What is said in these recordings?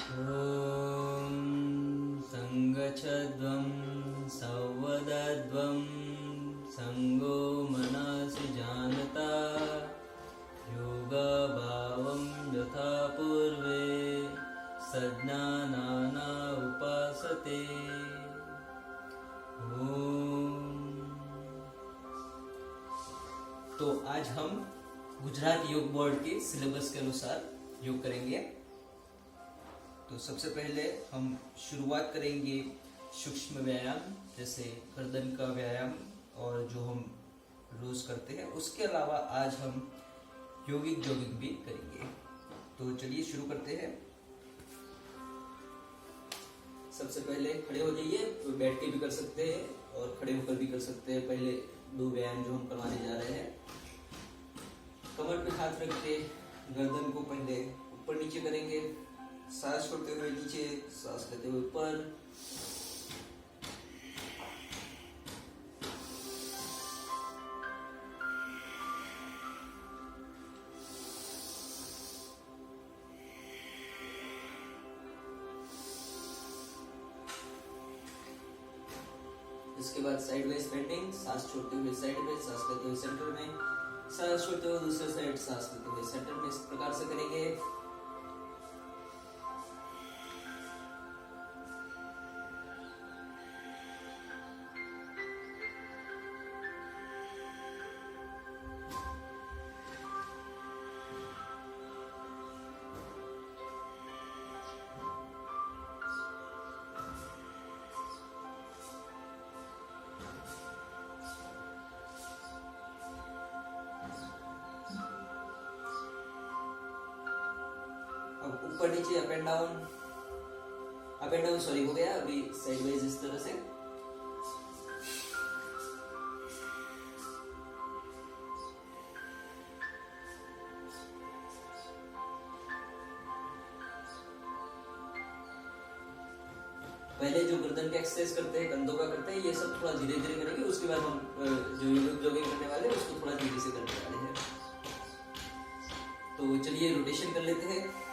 ॐ सङ्गच्छध्वं संवदध्वं सङ्गो मनसि जानता योगभावं यथा पूर्वे सज्ञानाना उपासते। तो आज हम गुजरात योग बोर्ड के सिलेबस के अनुसार योग करेंगे। तो सबसे पहले हम शुरुआत करेंगे सूक्ष्म व्यायाम जैसे गर्दन का व्यायाम और जो हम रोज करते हैं। उसके अलावा आज हम योगिक जॉगिंग भी करेंगे। तो चलिए शुरू करते हैं। सबसे पहले खड़े हो जाइए, तो बैठ के भी कर सकते हैं और खड़े होकर भी कर सकते हैं। पहले दो व्यायाम जो हम करवाने जा रहे हैं, कमर पे हाथ रख के गर्दन को पहले ऊपर नीचे करेंगे, सांस छोड़ते हुए नीचे, सांस लेते हुए ऊपर। इसके बाद साइड वाइज बेंडिंग, सांस छोड़ते हुए साइड में, सांस लेते हुए सेंटर में, सांस छोड़ते हुए दूसरे साइड, सांस लेते हुए सेंटर में। इस प्रकार से करेंगे। ऊपर नीचे, अप एंड डाउन सॉरी हो गया। अभी साइड वाइज इस तरह से। पहले जो गर्दन के एक्सरसाइज करते हैं, कंधों का करते हैं, ये सब थोड़ा धीरे धीरे करेंगे। उसके बाद हम जो जॉगिंग करने वाले हैं उसको थोड़ा धीरे से करने वाले हैं। तो चलिए रोटेशन कर लेते हैं।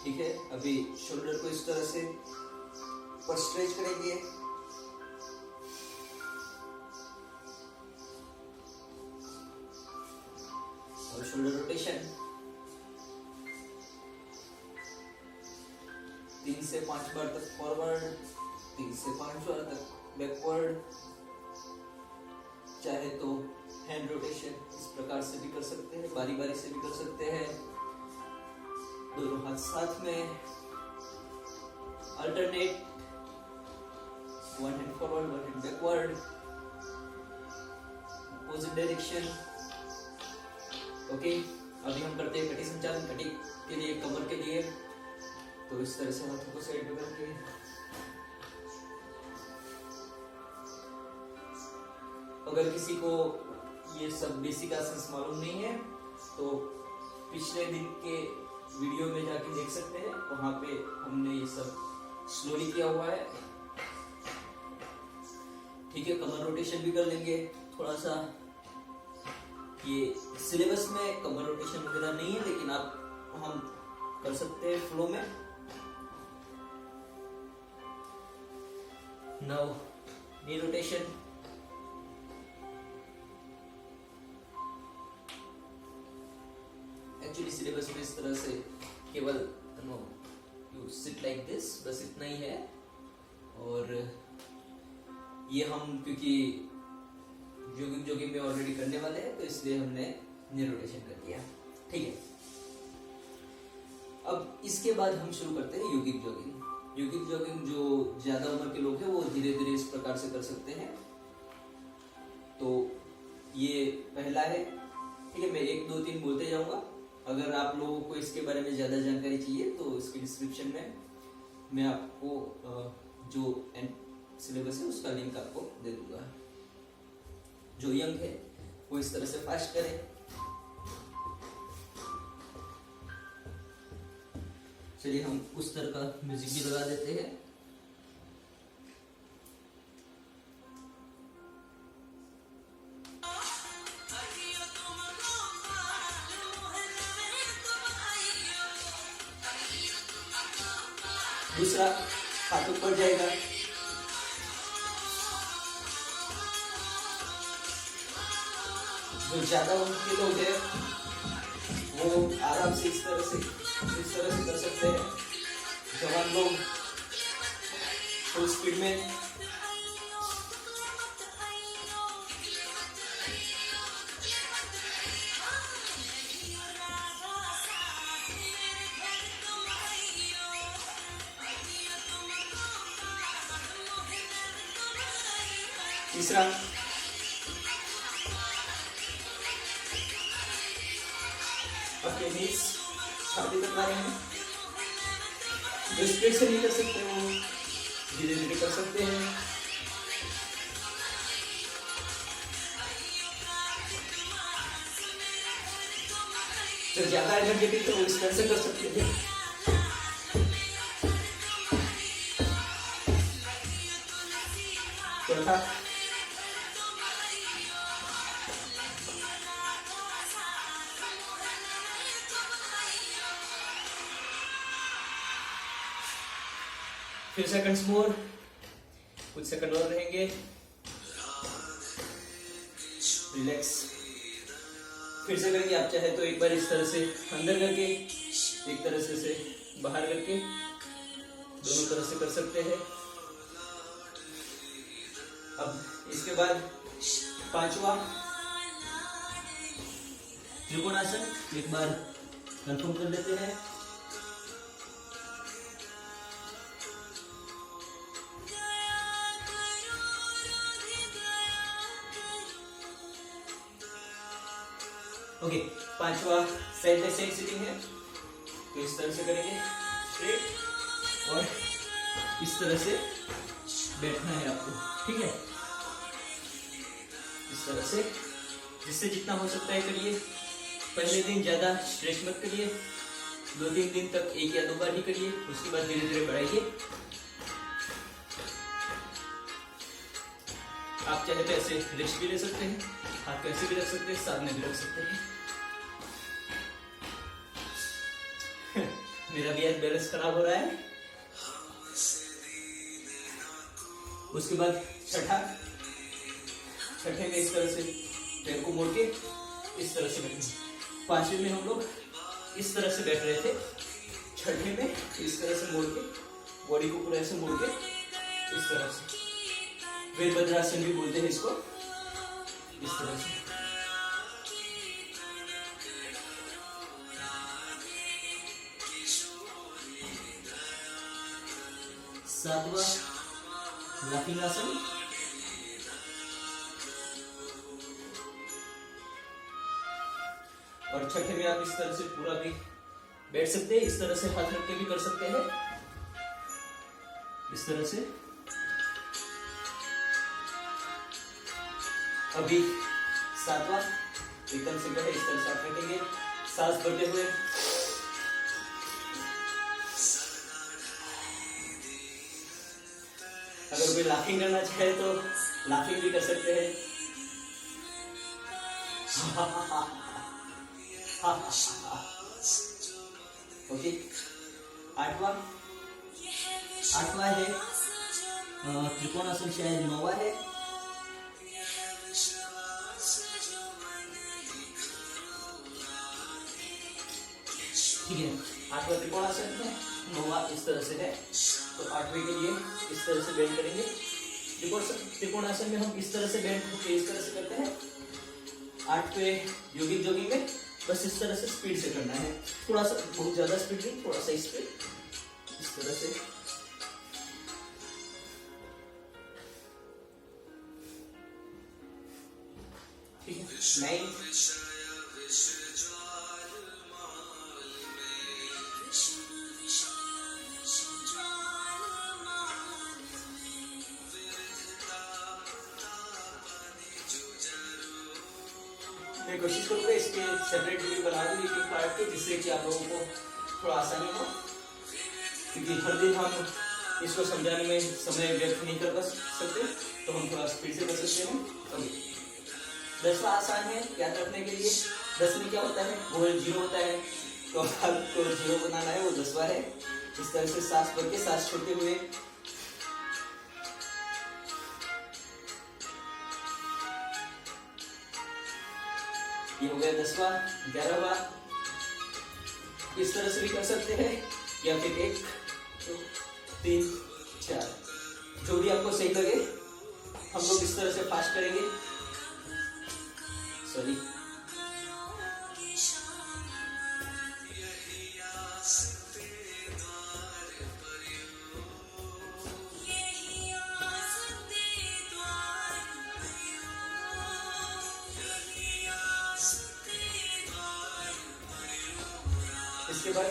ठीक है, अभी शोल्डर को इस तरह से ऊपर स्ट्रेच करेंगे। और शोल्डर रोटेशन 3 से 5 बार तक फॉरवर्ड, 3 से 5 बार तक बैकवर्ड। चाहे तो हैंड रोटेशन इस प्रकार से भी कर सकते हैं, बारी बारी से भी कर सकते हैं। दोनों हाथ साथ में, alternate, one hand forward, one hand backward, opposite direction. Okay, अभी हम करते हैं कटी संचालन। कटी के लिए, कमर के लिए, तो इस तरह से हाथों को साइड में करके अगर किसी को ये सब बेसिक आसन मालूम नहीं है तो पिछले दिन के वीडियो में जाके देख सकते हैं। वहां पे हमने ये सब स्लोली किया हुआ है। ठीक है, कमर रोटेशन भी कर लेंगे थोड़ा सा। ये सिलेबस में कमर रोटेशन वगैरह नहीं है, लेकिन आप हम कर सकते हैं फ्लो में। नाउ नी रोटेशन। एक्चुअली सिलेबस में इस तरह से केवल यू सिट लाइक दिस, बस इतना ही है। और ये हम क्योंकि जोगिंग में ऑलरेडी करने वाले हैं, तो इसलिए हमने नी रोटेशन कर दिया। ठीक है, अब इसके बाद हम शुरू करते हैं योगिक जॉगिंग। योगिक जॉगिंग जो ज्यादा उम्र के लोग हैं वो धीरे धीरे इस प्रकार से कर सकते हैं। तो ये पहला है। ठीक है, मैं 1 2 3 बोलते जाऊंगा। अगर आप लोगों को इसके बारे में ज्यादा जानकारी चाहिए तो इसके डिस्क्रिप्शन में मैं आपको जो सिलेबस है उसका लिंक आपको दे दूंगा। जो यंग है वो इस तरह से फास्ट करें। चलिए हम उस तरह का म्यूजिक भी लगा देते हैं। दूसरा हाथ ऊपर जाएगा, जो ज्यादा उनके लोग हैं वो आराम से इस तरह से कर सकते हैं। जवान लोग फुल स्पीड में। तीसरा अपने नीज छाती तक ला रहे हैं। जो स्पीड से नहीं कर सकते वो धीरे धीरे कर सकते हैं। जो ज्यादा एनर्जेटिक है वो इस तरह से कर सकते हैं। चौथा few seconds more, कुछ सेकंड और रहेंगे। रिलैक्स फिर से करेंगे। आप चाहे तो एक बार इस तरह से अंदर करके एक तरह से बाहर करके दोनों तरह से कर सकते हैं। अब इसके बाद पांचवा त्रिकोणासन एक बार कंफर्म कर लेते हैं। ओके, पांचवा साइड बाय साइड सिटिंग है, तो इस तरह से करेंगे स्ट्रेट और इस तरह से बैठना है आपको, ठीक है। इस तरह से जिससे जितना हो सकता है करिए। पहले दिन ज्यादा स्ट्रेच मत करिए, 2-3 दिन तक एक या दो बार ही करिए, उसके बाद धीरे धीरे बढ़ाइए। आप चाहे तो ऐसे रेस्ट भी ले सकते हैं, हाथ कैसे भी रख सकते हैं, सामने भी रख सकते हैं। मेरा भी आज बैलेंस खराब हो रहा है। उसके बाद छठे में इस तरह से पैर को मोड़ के इस तरह से बैठे। पांचवें में हम लोग इस तरह से बैठ रहे थे, छठे में इस तरह से मोड़ के बॉडी को पूरा ऐसे मोड़ के इस तरह से, वीरभद्रासन भी बोलते हैं इसको, इस तरह से। सातवां लाफिंग आसन, और छठे में आप इस तरह से पूरा भी बैठ सकते हैं। इस तरह से हाथ रख के भी कर सकते हैं, इस तरह से। अभी सातवां एकदम सिंपल है, इस तरह से आप बैठेंगे सांस भरते हुए। अगर कोई लाफिंग करना चाहे तो लाफिंग भी कर सकते हैं। ओके, आठवां है त्रिकोणासन, शायद 9वां है। ठीक है, 8वां त्रिकोणासन है, 9वां इस तरह से है। तो 8वें के लिए इस तरह से बेंड करेंगे। त्रिकोणासन में हम इस तरह से बेंड होकर इस तरह से करते हैं। 8वें योगिक जॉगिंग में बस इस तरह से स्पीड से करना है, थोड़ा सा, बहुत ज्यादा स्पीड नहीं, थोड़ा सा स्पीड, इस तरह से। ठीक है, 9 मैं कोशिश करूँगा इसके सेपरेट वीडियो बना दूँ एक पार्ट के, जिससे कि आप लोगों को थोड़ा आसानी हो, क्योंकि हर दिन हम इसको समझाने में समय व्यर्थ नहीं कर सकते, तो हम थोड़ा स्पीड से कर सकते हैं। ओके, 10वां आसान है याद रखने के लिए। 10 में क्या होता है, गोल 0 होता है, तो आपको 0 बनाना है, वो 10वां है। इस तरह से सांस भर के सांस छोड़ते हुए ये हो गया 10वां। 11वां इस तरह से भी कर सकते हैं, या फिर 1 2 3 4, जो भी आपको सही लगे। हम लोग इस तरह से फास्ट करेंगे। सॉरी, इसके बाद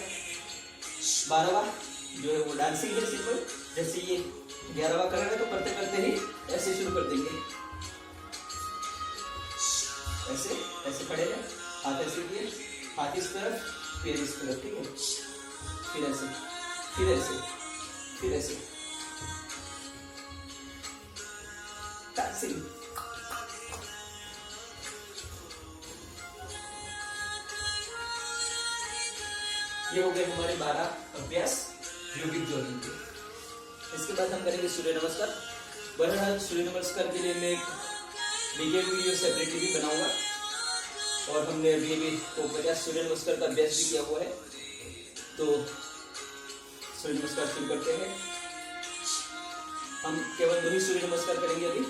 12वां जो है वो डांसिंग है सिंपल। जैसे ये 11वां करेंगे तो करते करते ही ऐसे शुरू कर देंगे, ऐसे ऐसे खड़े रहे, हाथ ऐसे किए, हाथ इस तरफ, पैर इस तरफ, ठीक है। फिर ऐसे, फिर ऐसे, फिर ऐसे डांसिंग। ये हो गए हमारे 12 अभ्यास योगिक जॉगिंग के। इसके बाद हम करेंगे सूर्य नमस्कार। बहरहाल सूर्य नमस्कार के लिए मैं एक वीडियो सेपरेटली भी बनाऊंगा, और हमने अभी भी 50 सूर्य नमस्कार का अभ्यास भी किया हुआ है। तो सूर्य नमस्कार शुरू करते हैं। हम केवल 2 ही सूर्य नमस्कार करेंगे अभी।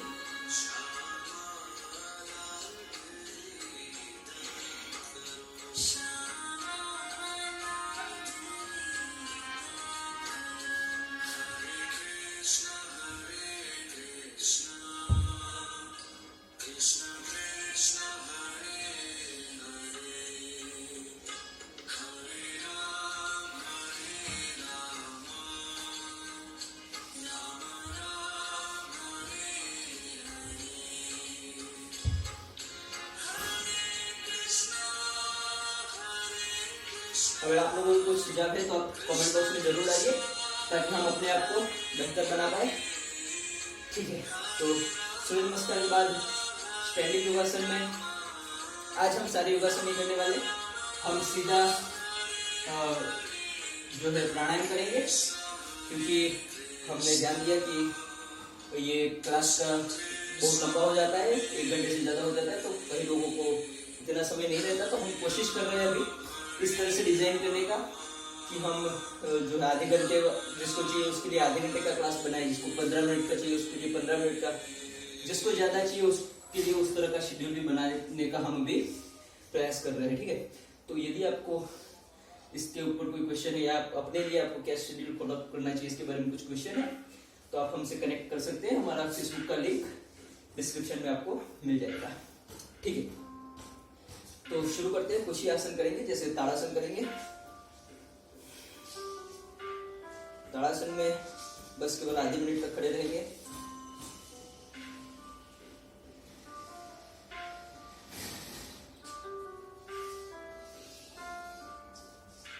अगर आप लोगों को कुछ सुझाव है तो आप कमेंट बॉक्स में जरूर आइए, ताकि हम अपने आप को बेहतर बना पाए। ठीक है, तो सूर्य नमस्कार के बाद स्टैंडिंग योगासन में आज हम सारे योगासन नहीं करने वाले, हम सीधा जो है प्राणायाम करेंगे, क्योंकि हमने ध्यान दिया कि ये क्लास का बहुत लंबा हो जाता है, 1 घंटे से ज़्यादा हो जाता है, तो कई लोगों को इतना समय नहीं रहता। तो हम कोशिश कर रहे हैं अभी इस तरह से डिजाइन करने का कि हम जो है आधे घंटे, जिसको चाहिए उसके लिए आधे घंटे का क्लास बनाए, जिसको 15 मिनट का चाहिए उसके लिए 15 मिनट का, जिसको ज़्यादा चाहिए उसके लिए उस तरह का शेड्यूल भी बनाने का हम भी प्रयास कर रहे हैं। ठीक है, तो यदि आपको इसके ऊपर कोई क्वेश्चन है, या आप अपने लिए आपको क्या शेड्यूल फॉलो करना चाहिए इसके बारे में कुछ क्वेश्चन है, तो आप हमसे कनेक्ट कर सकते हैं। हमारा फेसबुक का लिंक डिस्क्रिप्शन में आपको मिल जाएगा। ठीक है, तो शुरू करते हैं। कुछ ही आसन करेंगे, जैसे ताड़ासन करेंगे। ताड़ासन में बस केवल आधे मिनट तक खड़े रहेंगे।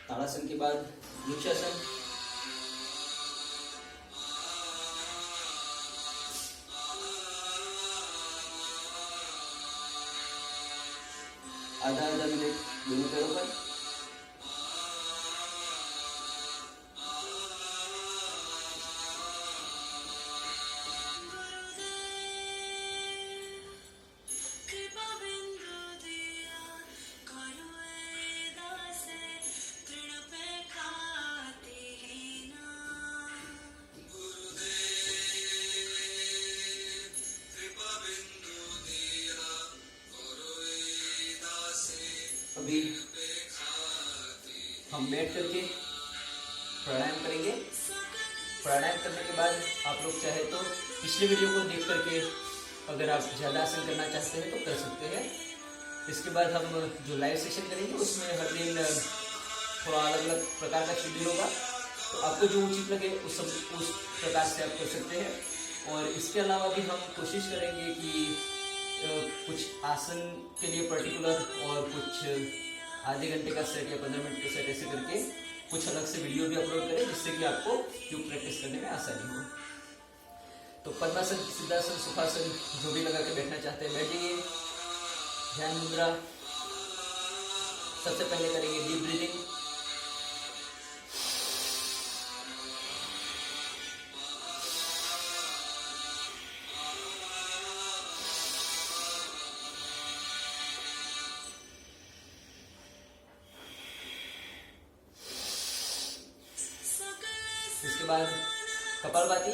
ताड़ासन के बाद वृक्षासन, आधा मिनट दोनों पैरों पर। अभी हम बैठ करके प्राणायाम करेंगे। प्राणायाम करने के बाद आप लोग चाहे तो पिछले वीडियो को देख करके अगर आप ज़्यादा आसन करना चाहते हैं तो कर सकते हैं। इसके बाद हम जो लाइव सेशन करेंगे उसमें हर दिन थोड़ा अलग अलग प्रकार का शेड्यूल होगा, तो आपको जो उचित लगे उस प्रकार से आप कर सकते हैं। और इसके अलावा भी हम कोशिश करेंगे कि कुछ आसन के लिए पर्टिकुलर और कुछ आधे घंटे का सेट या 15 मिनट का सेट, ऐसे करके कुछ अलग से वीडियो भी अपलोड करें जिससे कि आपको योग प्रैक्टिस करने में आसानी हो। तो पद्मासन, सिद्धासन, सुखासन जो भी लगा के बैठना चाहते हैं बैठिए। ध्यान मुद्रा। सबसे पहले करेंगे डीप ब्रीदिंग। इसके बाद कपालभाति।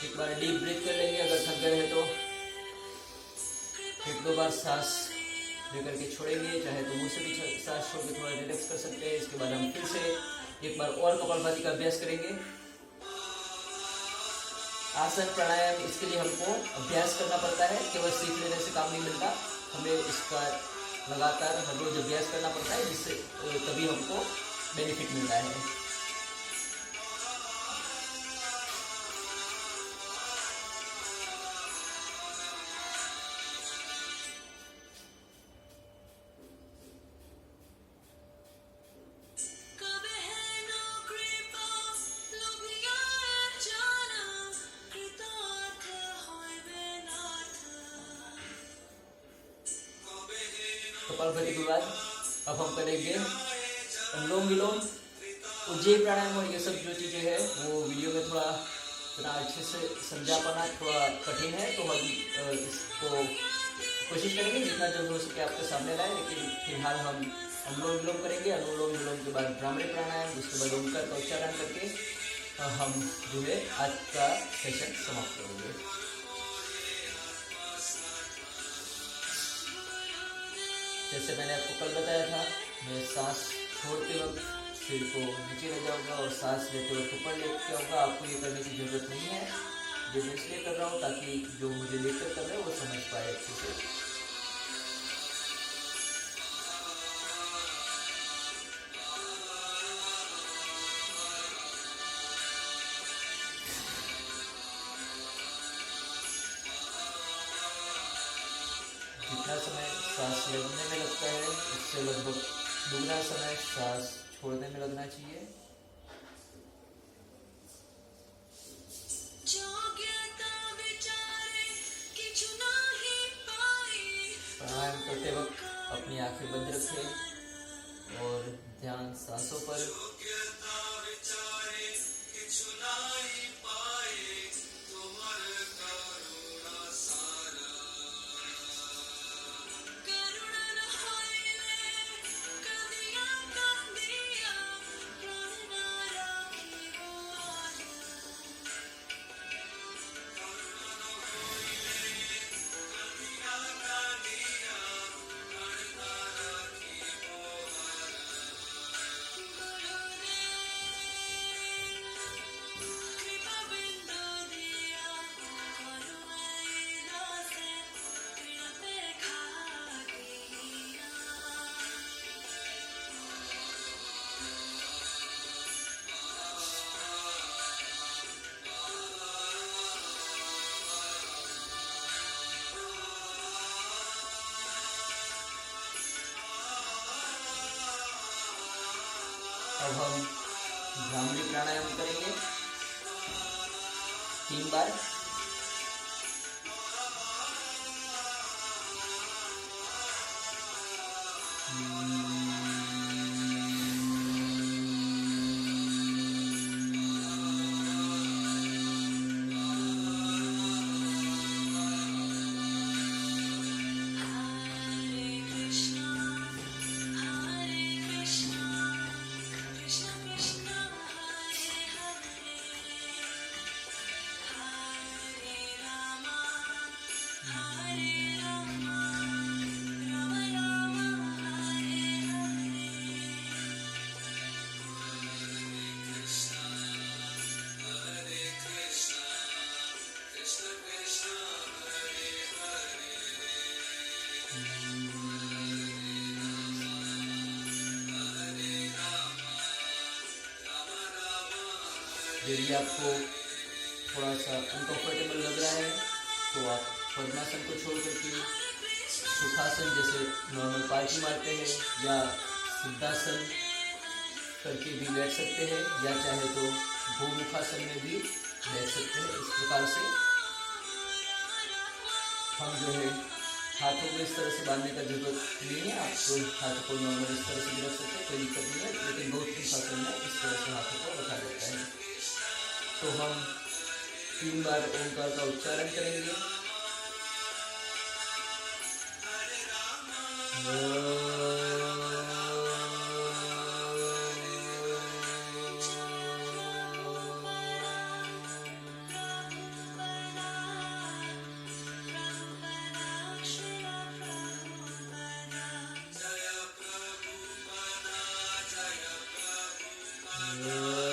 एक बार डीप ब्रीथ कर लेंगे, अगर थक गए हैं तो एक दो बार सांस लेकर के छोड़ेंगे, चाहे तो मुंह से भी सांस छोड़ के थोड़ा रिलैक्स कर सकते हैं। इसके बाद हम फिर से एक बार और कपालभाति का अभ्यास करेंगे। आसन प्राणायाम, इसके लिए हमको अभ्यास करना पड़ता है, केवल सीख लेने से काम नहीं मिलता, हमें इसका लगातार हर रोज अभ्यास करना पड़ता है, जिससे तभी हमको बेनिफिट मिलता है। कपालभाति के बाद अब हम करेंगे अनुलोम विलोम, उज्जयी प्राणायाम, और ये सब जो चीजें हैं वो वीडियो में थोड़ा इतना अच्छे से समझा पाना थोड़ा कठिन है, तो हम इसको कोशिश करेंगे जितना जल्द हो सके आपके सामने लाए। लेकिन फिलहाल हम अनुलोम विलोम करेंगे। अनुलोम विलोम के बाद भ्रामरी प्राणायाम, उसके बाद ओंकार का उच्चारण करके हम जो है आज का सेशन समाप्त करेंगे। जैसे मैंने आपको कल बताया था, मैं सांस छोड़ते वक्त सिर को नीचे ले जाऊंगा और सांस लेते वक्त ऊपर लेके आऊँगा। आपको ये करने की जरूरत नहीं है, ये मैं इसलिए कर रहा हूँ ताकि जो मुझे लेकर कर रहे हैं वो समझ पाए अच्छे से। जितना समय सांस लेने में लगता है उससे लगभग दुगना समय सांस छोड़ने में लगना चाहिए। प्राणायाम करते वक्त अपनी आंखें बंद रखें और ध्यान सांसों पर। अब हम भ्रामरी प्राणायाम करेंगे 3 बार। यदि आपको थोड़ा सा अनकंफर्टेबल लग रहा है तो आप पद्मासन को छोड़ करके सुखासन जैसे नॉर्मल पार्टी मारते हैं या सिद्धासन करके भी बैठ सकते हैं, या चाहे तो गोमुखासन में भी बैठ सकते हैं। इस प्रकार से हम जो है हाथों को इस तरह से बांधने का जरूरत नहीं है, आप तो हाथों को नॉर्मल इस तरह से भी रख सकते हैं, कोई दिक्कत नहीं है, लेकिन गोमुखासन में इस तरह से हाथों को रखा जाता है। तो हम 3 बार ओंकार का उच्चारण करेंगे। Yeah.